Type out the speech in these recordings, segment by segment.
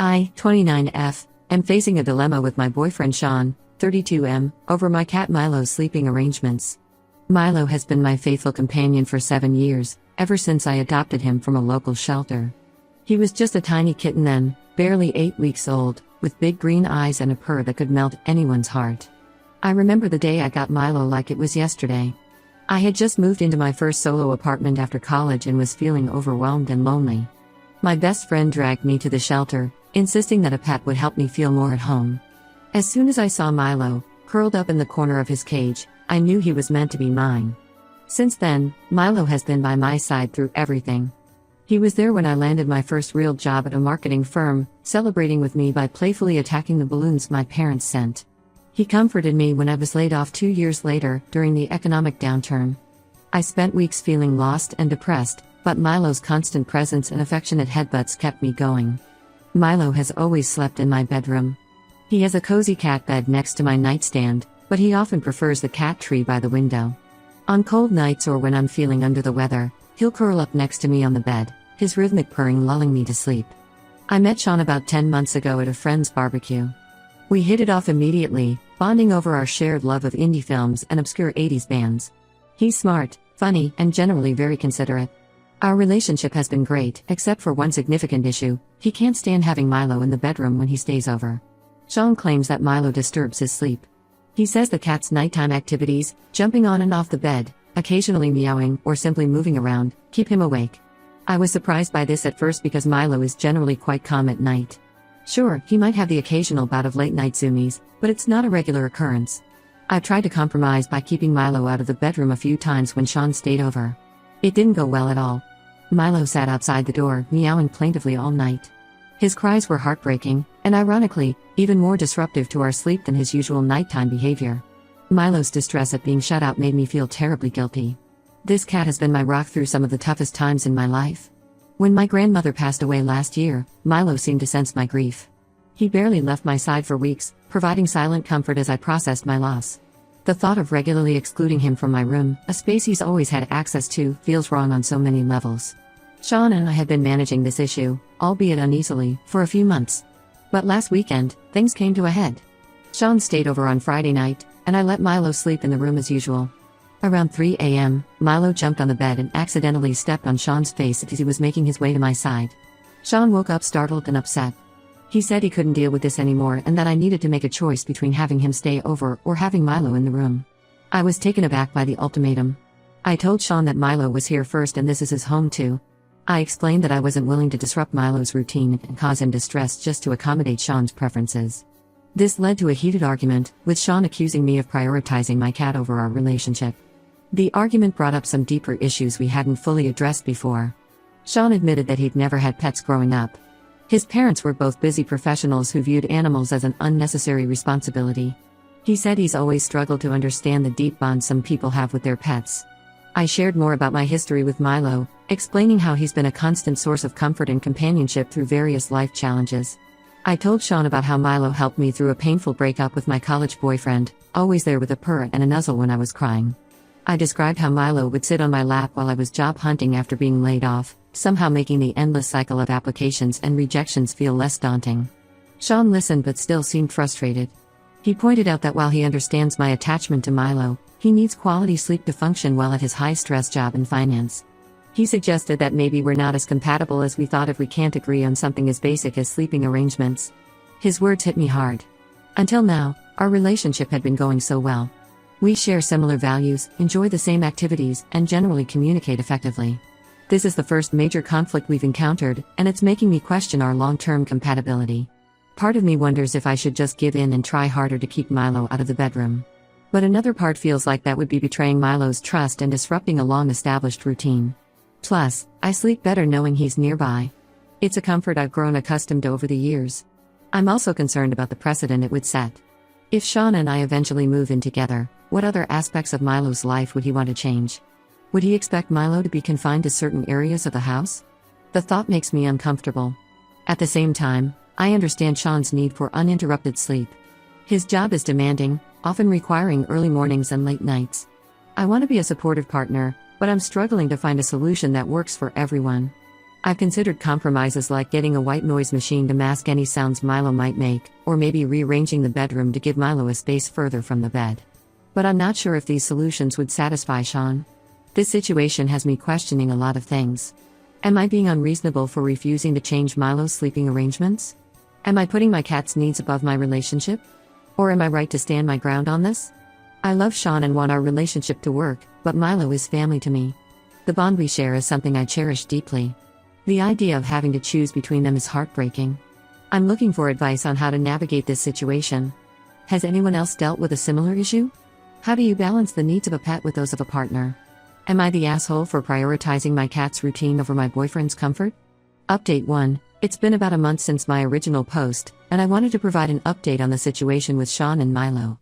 I, 29F, am facing a dilemma with my boyfriend Sean, 32M, over my cat Milo's sleeping arrangements. Milo has been my faithful companion for 7 years, ever since I adopted him from a local shelter. He was just a tiny kitten then, barely 8 weeks old, with big green eyes and a purr that could melt anyone's heart. I remember the day I got Milo like it was yesterday. I had just moved into my first solo apartment after college and was feeling overwhelmed and lonely. My best friend dragged me to the shelter, insisting that a pet would help me feel more at home. As soon as I saw Milo, curled up in the corner of his cage, I knew he was meant to be mine. Since then, Milo has been by my side through everything. He was there when I landed my first real job at a marketing firm, celebrating with me by playfully attacking the balloons my parents sent. He comforted me when I was laid off 2 years later, during the economic downturn. I spent weeks feeling lost and depressed, but Milo's constant presence and affectionate headbutts kept me going. Milo has always slept in my bedroom. He has a cozy cat bed next to my nightstand, but he often prefers the cat tree by the window. On cold nights or when I'm feeling under the weather, he'll curl up next to me on the bed, his rhythmic purring lulling me to sleep. I met Sean about 10 months ago at a friend's barbecue. We hit it off immediately, bonding over our shared love of indie films and obscure 80s bands. He's smart, funny, and generally very considerate. Our relationship has been great, except for one significant issue: he can't stand having Milo in the bedroom when he stays over. Sean claims that Milo disturbs his sleep. He says the cat's nighttime activities, jumping on and off the bed, occasionally meowing, or simply moving around, keep him awake. I was surprised by this at first because Milo is generally quite calm at night. Sure, he might have the occasional bout of late-night zoomies, but it's not a regular occurrence. I've tried to compromise by keeping Milo out of the bedroom a few times when Sean stayed over. It didn't go well at all. Milo sat outside the door, meowing plaintively all night. His cries were heartbreaking, and ironically, even more disruptive to our sleep than his usual nighttime behavior. Milo's distress at being shut out made me feel terribly guilty. This cat has been my rock through some of the toughest times in my life. When my grandmother passed away last year, Milo seemed to sense my grief. He barely left my side for weeks, providing silent comfort as I processed my loss. The thought of regularly excluding him from my room, a space he's always had access to, feels wrong on so many levels. Sean and I had been managing this issue, albeit uneasily, for a few months. But last weekend, things came to a head. Sean stayed over on Friday night, and I let Milo sleep in the room as usual. Around 3 a.m., Milo jumped on the bed and accidentally stepped on Sean's face as he was making his way to my side. Sean woke up startled and upset. He said he couldn't deal with this anymore and that I needed to make a choice between having him stay over or having Milo in the room. I was taken aback by the ultimatum. I told Sean that Milo was here first and this is his home too. I explained that I wasn't willing to disrupt Milo's routine and cause him distress just to accommodate Sean's preferences. This led to a heated argument, with Sean accusing me of prioritizing my cat over our relationship. The argument brought up some deeper issues we hadn't fully addressed before. Sean admitted that he'd never had pets growing up. His parents were both busy professionals who viewed animals as an unnecessary responsibility. He said he's always struggled to understand the deep bond some people have with their pets. I shared more about my history with Milo, explaining how he's been a constant source of comfort and companionship through various life challenges. I told Sean about how Milo helped me through a painful breakup with my college boyfriend, always there with a purr and a nuzzle when I was crying. I described how Milo would sit on my lap while I was job hunting after being laid off, somehow making the endless cycle of applications and rejections feel less daunting. Sean listened but still seemed frustrated. He pointed out that while he understands my attachment to Milo, he needs quality sleep to function well at his high-stress job in finance. He suggested that maybe we're not as compatible as we thought if we can't agree on something as basic as sleeping arrangements. His words hit me hard. Until now, our relationship had been going so well. We share similar values, enjoy the same activities, and generally communicate effectively. This is the first major conflict we've encountered, and it's making me question our long-term compatibility. Part of me wonders if I should just give in and try harder to keep Milo out of the bedroom. But another part feels like that would be betraying Milo's trust and disrupting a long-established routine. Plus, I sleep better knowing he's nearby. It's a comfort I've grown accustomed to over the years. I'm also concerned about the precedent it would set. If Sean and I eventually move in together, what other aspects of Milo's life would he want to change? Would he expect Milo to be confined to certain areas of the house? The thought makes me uncomfortable. At the same time, I understand Sean's need for uninterrupted sleep. His job is demanding, often requiring early mornings and late nights. I want to be a supportive partner, but I'm struggling to find a solution that works for everyone. I've considered compromises like getting a white noise machine to mask any sounds Milo might make, or maybe rearranging the bedroom to give Milo a space further from the bed. But I'm not sure if these solutions would satisfy Sean. This situation has me questioning a lot of things. Am I being unreasonable for refusing to change Milo's sleeping arrangements? Am I putting my cat's needs above my relationship? Or am I right to stand my ground on this? I love Sean and want our relationship to work, but Milo is family to me. The bond we share is something I cherish deeply. The idea of having to choose between them is heartbreaking. I'm looking for advice on how to navigate this situation. Has anyone else dealt with a similar issue? How do you balance the needs of a pet with those of a partner? Am I the asshole for prioritizing my cat's routine over my boyfriend's comfort? Update 1. It's been about a month since my original post, and I wanted to provide an update on the situation with Sean and Milo.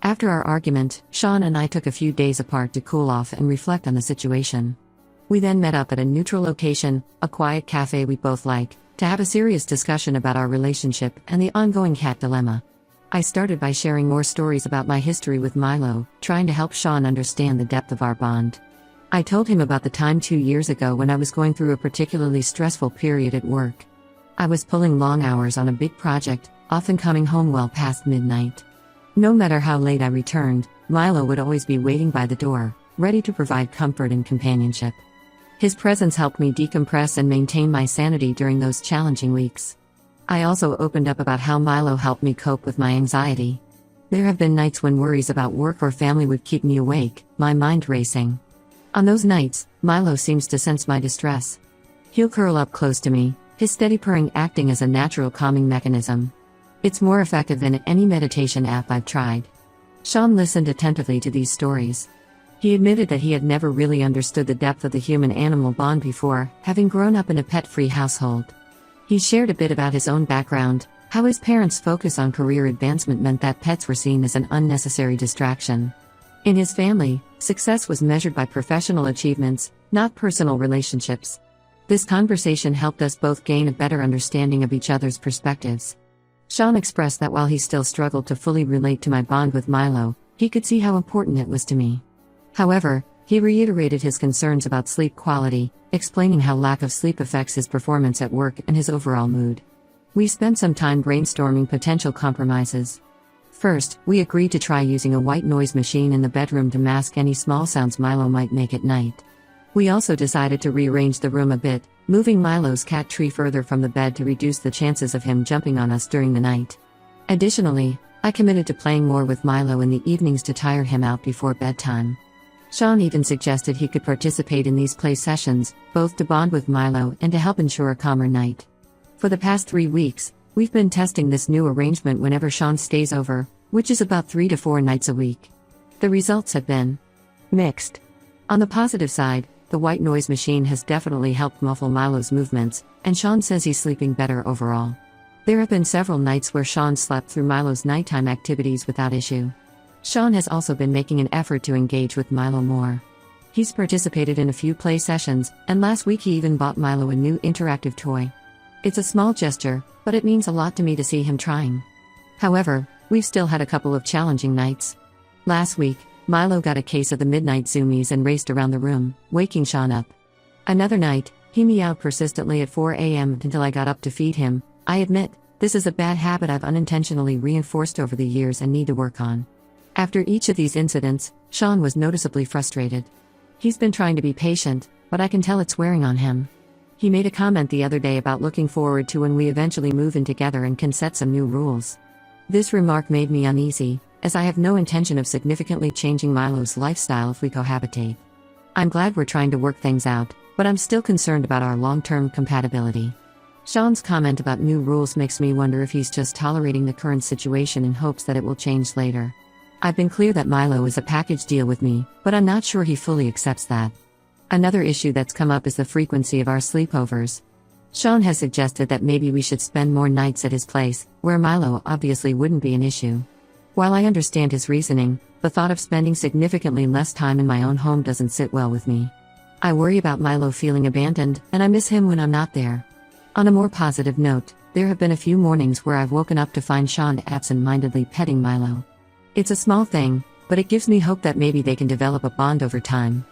After our argument, Sean and I took a few days apart to cool off and reflect on the situation. We then met up at a neutral location, a quiet cafe we both like, to have a serious discussion about our relationship and the ongoing cat dilemma. I started by sharing more stories about my history with Milo, trying to help Sean understand the depth of our bond. I told him about the time 2 years ago when I was going through a particularly stressful period at work. I was pulling long hours on a big project, often coming home well past midnight. No matter how late I returned, Milo would always be waiting by the door, ready to provide comfort and companionship. His presence helped me decompress and maintain my sanity during those challenging weeks. I also opened up about how Milo helped me cope with my anxiety. There have been nights when worries about work or family would keep me awake, my mind racing. On those nights, Milo seems to sense my distress. He'll curl up close to me, his steady purring acting as a natural calming mechanism. It's more effective than any meditation app I've tried. Sean listened attentively to these stories. He admitted that he had never really understood the depth of the human-animal bond before, having grown up in a pet-free household. He shared a bit about his own background, how his parents' focus on career advancement meant that pets were seen as an unnecessary distraction. In his family, success was measured by professional achievements, not personal relationships. This conversation helped us both gain a better understanding of each other's perspectives. Sean expressed that while he still struggled to fully relate to my bond with Milo, he could see how important it was to me. However, he reiterated his concerns about sleep quality, explaining how lack of sleep affects his performance at work and his overall mood. We spent some time brainstorming potential compromises. First, we agreed to try using a white noise machine in the bedroom to mask any small sounds Milo might make at night. We also decided to rearrange the room a bit, moving Milo's cat tree further from the bed to reduce the chances of him jumping on us during the night. Additionally, I committed to playing more with Milo in the evenings to tire him out before bedtime. Sean even suggested he could participate in these play sessions, both to bond with Milo and to help ensure a calmer night. For the past 3 weeks, we've been testing this new arrangement whenever Sean stays over, which is about 3 to 4 nights a week. The results have been mixed. On the positive side, the white noise machine has definitely helped muffle Milo's movements, and Sean says he's sleeping better overall. There have been several nights where Sean slept through Milo's nighttime activities without issue. Sean has also been making an effort to engage with Milo more. He's participated in a few play sessions, and last week he even bought Milo a new interactive toy. It's a small gesture, but it means a lot to me to see him trying. However, we've still had a couple of challenging nights. Last week, Milo got a case of the midnight zoomies and raced around the room, waking Sean up. Another night, he meowed persistently at 4 a.m. until I got up to feed him. I admit, this is a bad habit I've unintentionally reinforced over the years and need to work on. After each of these incidents, Sean was noticeably frustrated. He's been trying to be patient, but I can tell it's wearing on him. He made a comment the other day about looking forward to when we eventually move in together and can set some new rules. This remark made me uneasy, as I have no intention of significantly changing Milo's lifestyle if we cohabitate. I'm glad we're trying to work things out, but I'm still concerned about our long-term compatibility. Sean's comment about new rules makes me wonder if he's just tolerating the current situation in hopes that it will change later. I've been clear that Milo is a package deal with me, but I'm not sure he fully accepts that. Another issue that's come up is the frequency of our sleepovers. Sean has suggested that maybe we should spend more nights at his place, where Milo obviously wouldn't be an issue. While I understand his reasoning, the thought of spending significantly less time in my own home doesn't sit well with me. I worry about Milo feeling abandoned, and I miss him when I'm not there. On a more positive note, there have been a few mornings where I've woken up to find Sean absent-mindedly petting Milo. It's a small thing, but it gives me hope that maybe they can develop a bond over time.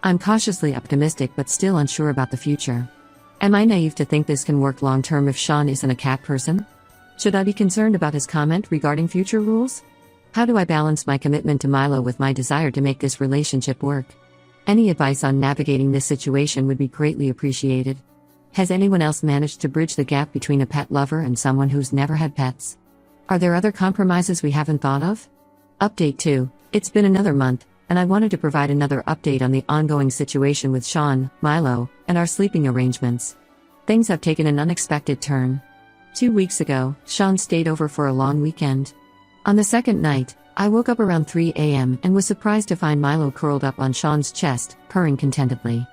I'm cautiously optimistic but still unsure about the future. Am I naive to think this can work long term if Sean isn't a cat person? Should I be concerned about his comment regarding future rules? How do I balance my commitment to Milo with my desire to make this relationship work? Any advice on navigating this situation would be greatly appreciated. Has anyone else managed to bridge the gap between a pet lover and someone who's never had pets? Are there other compromises we haven't thought of? Update 2. It's been another month, and I wanted to provide another update on the ongoing situation with Sean, Milo, and our sleeping arrangements. Things have taken an unexpected turn. 2 weeks ago, Sean stayed over for a long weekend. On the second night, I woke up around 3 a.m. and was surprised to find Milo curled up on Sean's chest, purring contentedly.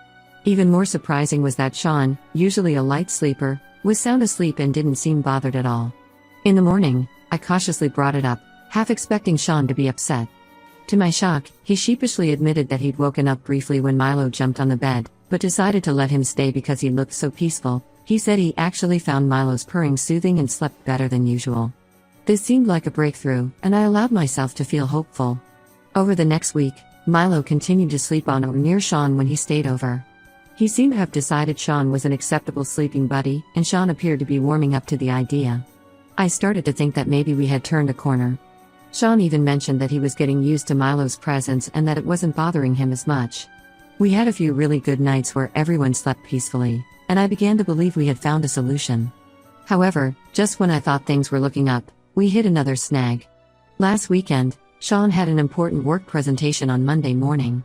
Even more surprising was that Sean, usually a light sleeper, was sound asleep and didn't seem bothered at all. In the morning, I cautiously brought it up, half expecting Sean to be upset. To my shock, he sheepishly admitted that he'd woken up briefly when Milo jumped on the bed, but decided to let him stay because he looked so peaceful. He said he actually found Milo's purring soothing and slept better than usual. This seemed like a breakthrough, and I allowed myself to feel hopeful. Over the next week, Milo continued to sleep on or near Sean when he stayed over. He seemed to have decided Sean was an acceptable sleeping buddy, and Sean appeared to be warming up to the idea. I started to think that maybe we had turned a corner. Sean even mentioned that he was getting used to Milo's presence and that it wasn't bothering him as much. We had a few really good nights where everyone slept peacefully, and I began to believe we had found a solution. However, just when I thought things were looking up, we hit another snag. Last weekend, Sean had an important work presentation on Monday morning.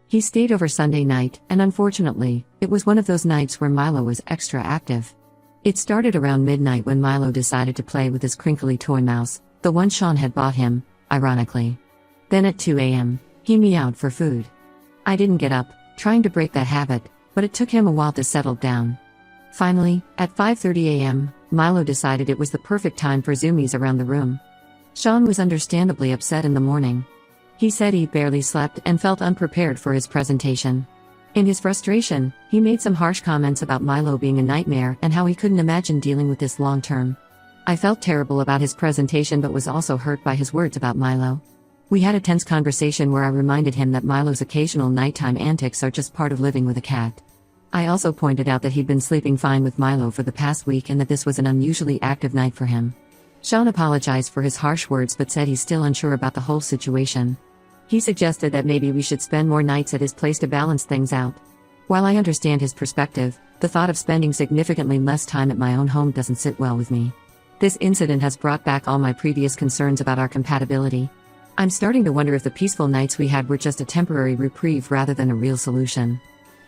He stayed over Sunday night, and unfortunately, it was one of those nights where Milo was extra active. It started around midnight when Milo decided to play with his crinkly toy mouse, the one Sean had bought him, ironically. Then at 2 a.m., he meowed for food. I didn't get up, trying to break that habit, but it took him a while to settle down. Finally, at 5:30 a.m., Milo decided it was the perfect time for zoomies around the room. Sean was understandably upset in the morning. He said he barely slept and felt unprepared for his presentation. In his frustration, he made some harsh comments about Milo being a nightmare and how he couldn't imagine dealing with this long term. I felt terrible about his presentation but was also hurt by his words about Milo. We had a tense conversation where I reminded him that Milo's occasional nighttime antics are just part of living with a cat. I also pointed out that he'd been sleeping fine with Milo for the past week and that this was an unusually active night for him. Sean apologized for his harsh words but said he's still unsure about the whole situation. He suggested that maybe we should spend more nights at his place to balance things out. While I understand his perspective, the thought of spending significantly less time at my own home doesn't sit well with me. This incident has brought back all my previous concerns about our compatibility. I'm starting to wonder if the peaceful nights we had were just a temporary reprieve rather than a real solution.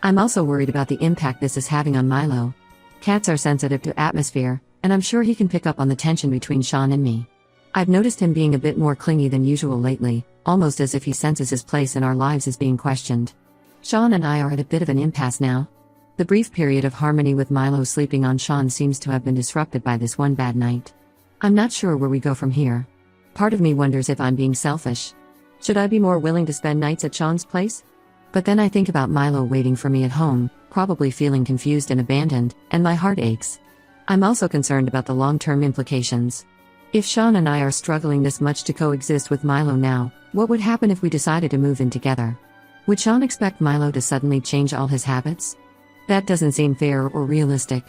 I'm also worried about the impact this is having on Milo. Cats are sensitive to atmosphere, and I'm sure he can pick up on the tension between Sean and me. I've noticed him being a bit more clingy than usual lately, almost as if he senses his place in our lives is being questioned. Sean and I are at a bit of an impasse now. The brief period of harmony with Milo sleeping on Sean seems to have been disrupted by this one bad night. I'm not sure where we go from here. Part of me wonders if I'm being selfish. Should I be more willing to spend nights at Sean's place? But then I think about Milo waiting for me at home, probably feeling confused and abandoned, and my heart aches. I'm also concerned about the long-term implications. If Sean and I are struggling this much to coexist with Milo now, what would happen if we decided to move in together? Would Sean expect Milo to suddenly change all his habits? That doesn't seem fair or realistic.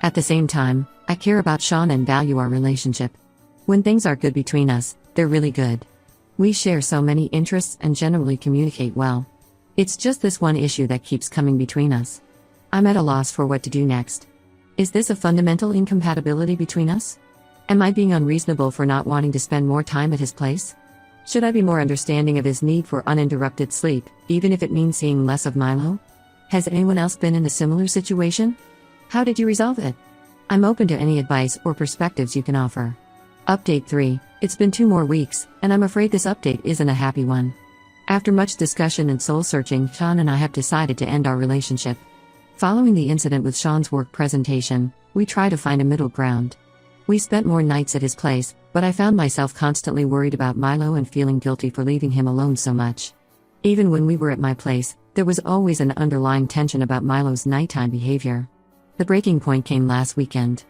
At the same time, I care about Sean and value our relationship. When things are good between us, they're really good. We share so many interests and generally communicate well. It's just this one issue that keeps coming between us. I'm at a loss for what to do next. Is this a fundamental incompatibility between us? Am I being unreasonable for not wanting to spend more time at his place? Should I be more understanding of his need for uninterrupted sleep, even if it means seeing less of Milo? Has anyone else been in a similar situation? How did you resolve it? I'm open to any advice or perspectives you can offer. Update 3. It's been 2 more weeks, and I'm afraid this update isn't a happy one. After much discussion and soul-searching, Sean and I have decided to end our relationship. Following the incident with Sean's work presentation, we try to find a middle ground. We spent more nights at his place, but I found myself constantly worried about Milo and feeling guilty for leaving him alone so much. Even when we were at my place, there was always an underlying tension about Milo's nighttime behavior. The breaking point came last weekend.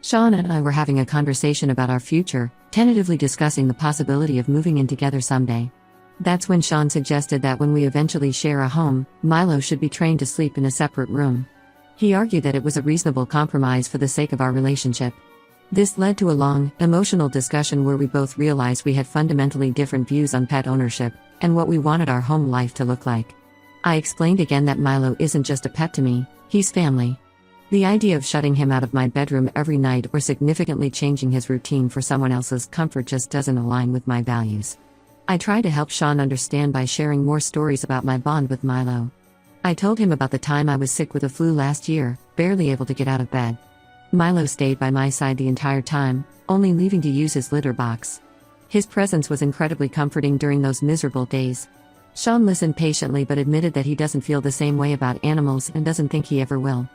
Sean and I were having a conversation about our future, tentatively discussing the possibility of moving in together someday. That's when Sean suggested that when we eventually share a home, Milo should be trained to sleep in a separate room. He argued that it was a reasonable compromise for the sake of our relationship. This led to a long, emotional discussion where we both realized we had fundamentally different views on pet ownership and what we wanted our home life to look like. I explained again that Milo isn't just a pet to me, he's family. The idea of shutting him out of my bedroom every night or significantly changing his routine for someone else's comfort just doesn't align with my values. I tried to help Sean understand by sharing more stories about my bond with Milo. I told him about the time I was sick with the flu last year, barely able to get out of bed. Milo stayed by my side the entire time, only leaving to use his litter box. His presence was incredibly comforting during those miserable days. Sean listened patiently but admitted that he doesn't feel the same way about animals and doesn't think he ever will.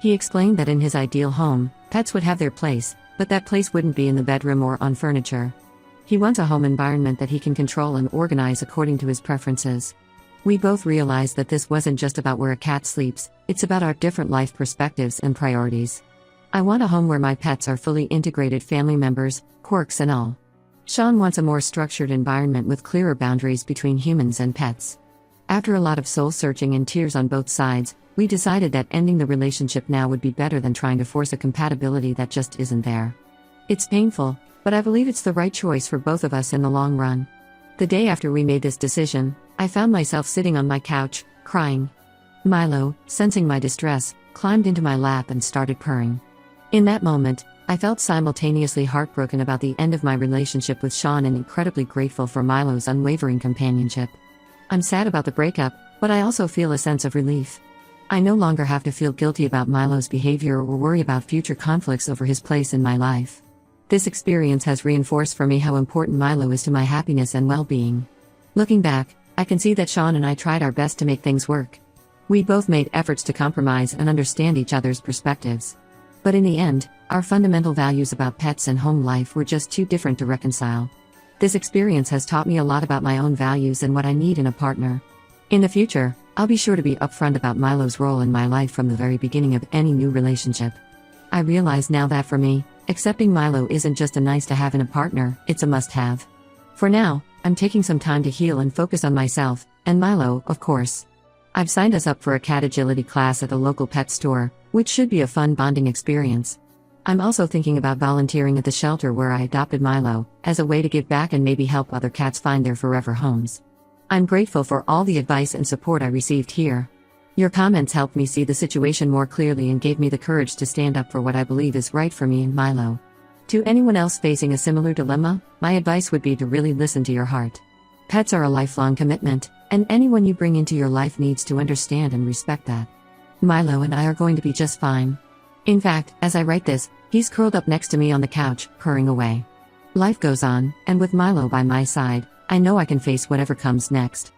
He explained that in his ideal home, pets would have their place, but that place wouldn't be in the bedroom or on furniture. He wants a home environment that he can control and organize according to his preferences. We both realized that this wasn't just about where a cat sleeps, it's about our different life perspectives and priorities. I want a home where my pets are fully integrated family members, quirks and all. Sean wants a more structured environment with clearer boundaries between humans and pets. After a lot of soul-searching and tears on both sides, we decided that ending the relationship now would be better than trying to force a compatibility that just isn't there. It's painful, but I believe it's the right choice for both of us in the long run. The day after we made this decision, I found myself sitting on my couch, crying. Milo, sensing my distress, climbed into my lap and started purring. In that moment, I felt simultaneously heartbroken about the end of my relationship with Sean and incredibly grateful for Milo's unwavering companionship. I'm sad about the breakup, but I also feel a sense of relief. I no longer have to feel guilty about Milo's behavior or worry about future conflicts over his place in my life. This experience has reinforced for me how important Milo is to my happiness and well-being. Looking back, I can see that Sean and I tried our best to make things work. We both made efforts to compromise and understand each other's perspectives. But in the end, our fundamental values about pets and home life were just too different to reconcile. This experience has taught me a lot about my own values and what I need in a partner. In the future, I'll be sure to be upfront about Milo's role in my life from the very beginning of any new relationship. I realize now that for me, accepting Milo isn't just a nice to have in a partner, it's a must-have. For now, I'm taking some time to heal and focus on myself, and Milo, of course. I've signed us up for a cat agility class at the local pet store, which should be a fun bonding experience. I'm also thinking about volunteering at the shelter where I adopted Milo, as a way to give back and maybe help other cats find their forever homes. I'm grateful for all the advice and support I received here. Your comments helped me see the situation more clearly and gave me the courage to stand up for what I believe is right for me and Milo. To anyone else facing a similar dilemma, my advice would be to really listen to your heart. Pets are a lifelong commitment, and anyone you bring into your life needs to understand and respect that. Milo and I are going to be just fine. In fact, as I write this, he's curled up next to me on the couch, purring away. Life goes on, and with Milo by my side, I know I can face whatever comes next.